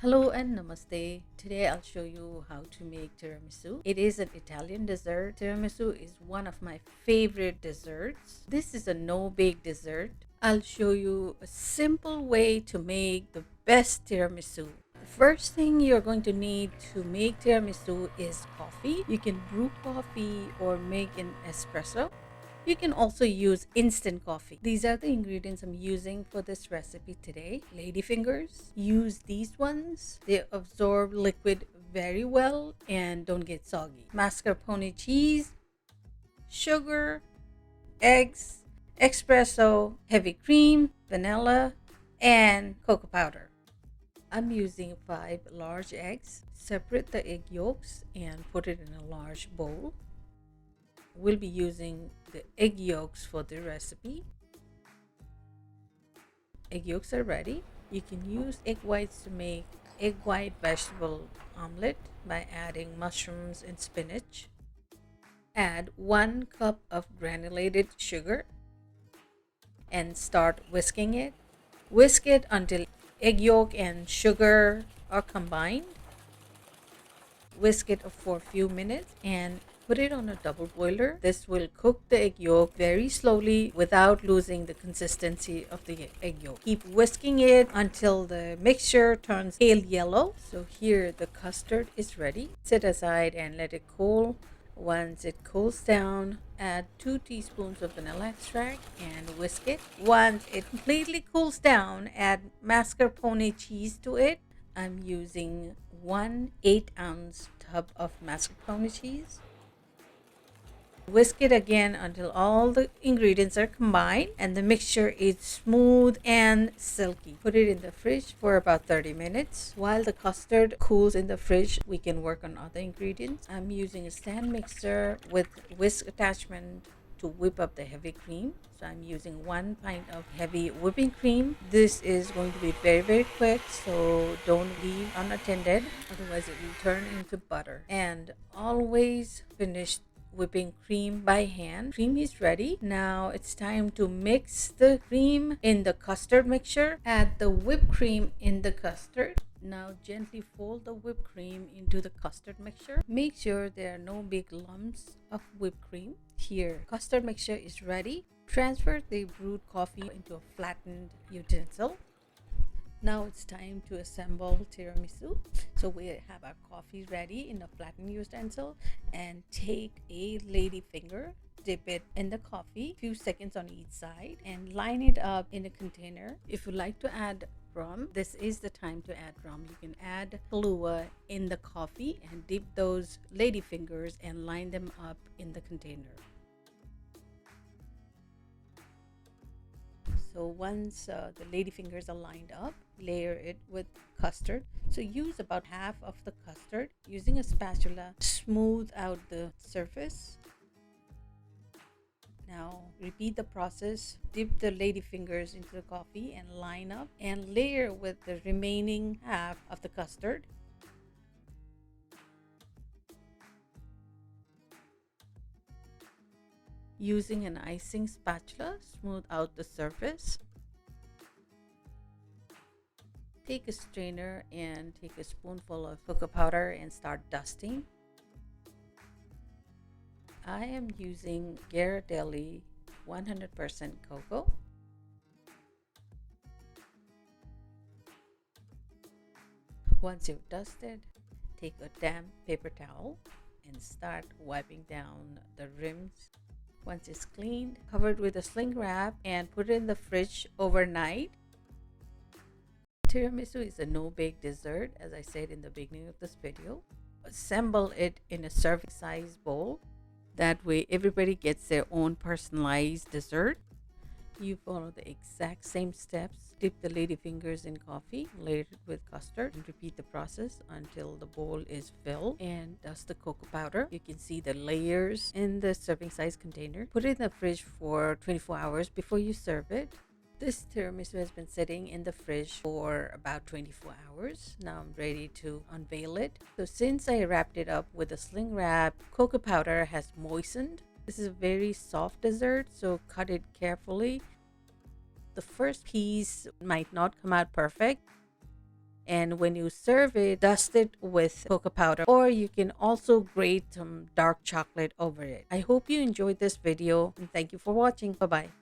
Hello and namaste. Today I'll show you how to make tiramisu. It is an Italian dessert. Tiramisu is one of my favorite desserts. This is a no-bake dessert. I'll show you a simple way to make the best tiramisu. The first thing you're going to need to make tiramisu is coffee. You can brew coffee or make an espresso. You can also use instant coffee. These are the ingredients I'm using for this recipe today. Lady fingers. Use these ones. They absorb liquid very well and don't get soggy. Mascarpone cheese, sugar, eggs, espresso, heavy cream, vanilla, and cocoa powder. I'm using 5 large eggs. Separate the egg yolks and put it in a large bowl. We'll be using the egg yolks for the recipe. Egg yolks are ready. You can use egg whites to make egg white vegetable omelet by adding mushrooms and spinach. Add 1 cup of granulated sugar and start whisking it. Whisk it until egg yolk and sugar are combined. Whisk it for a few minutes and put it on a double boiler. This will cook the egg yolk very slowly without losing the consistency of the egg yolk. Keep whisking it until the mixture turns pale yellow. So here the custard is ready. Set aside and let it cool. Once it cools down, add 2 teaspoons of vanilla extract and whisk it. Once it completely cools down, add mascarpone cheese to it. I'm using 1 8-ounce tub of mascarpone cheese. Whisk it again until all the ingredients are combined and the mixture is smooth and silky. Put it in the fridge for about 30 minutes. While the custard cools in the fridge, we can work on other ingredients. I'm using a stand mixer with whisk attachment to whip up the heavy cream. So I'm using 1 pint of heavy whipping cream. This is going to be very quick, so don't leave unattended, otherwise it will turn into butter. And always finish whipping cream by hand. Cream is ready. Now it's time to mix the cream in the custard mixture. Add the whipped cream in the custard. Now gently fold the whipped cream into the custard mixture. Make sure there are no big lumps of whipped cream. Here, custard mixture is ready. Transfer the brewed coffee into a flattened utensil. Now it's time to assemble tiramisu. So we have our coffee ready in a flattened utensil and take a lady finger, dip it in the coffee, few seconds on each side, and line it up in a container. If you like to add rum, this is the time to add rum. You can add Khalua in the coffee and dip those lady fingers and line them up in the container. So once the lady fingers are lined up, layer it with custard. So use about half of the custard. Using a spatula, smooth out the surface. Now repeat the process. Dip the lady fingers into the coffee and line up and layer with the remaining half of the custard. Using an icing spatula, smooth out the surface. Take a strainer and take a spoonful of cocoa powder and start dusting. I am using Ghirardelli 100% cocoa. Once you've dusted, take a damp paper towel and start wiping down the rims. Once it's cleaned, cover it with a sling wrap and put it in the fridge overnight. Tiramisu is a no-bake dessert, as I said in the beginning of this video. Assemble it in a serving size bowl. That way everybody gets their own personalized dessert. You follow the exact same steps. Dip the lady fingers in coffee, layer it with custard, and repeat the process until the bowl is filled, and dust the cocoa powder. You can see the layers in the serving size container. Put it in the fridge for 24 hours before you serve it. This tiramisu has been sitting in the fridge for about 24 hours. Now I'm ready to unveil it. So since I wrapped it up with a sling wrap, cocoa powder has moistened. This is a very soft dessert, so cut it carefully. The first piece might not come out perfect. And when you serve it, dust it with cocoa powder, or you can also grate some dark chocolate over it. I hope you enjoyed this video and thank you for watching. Bye bye.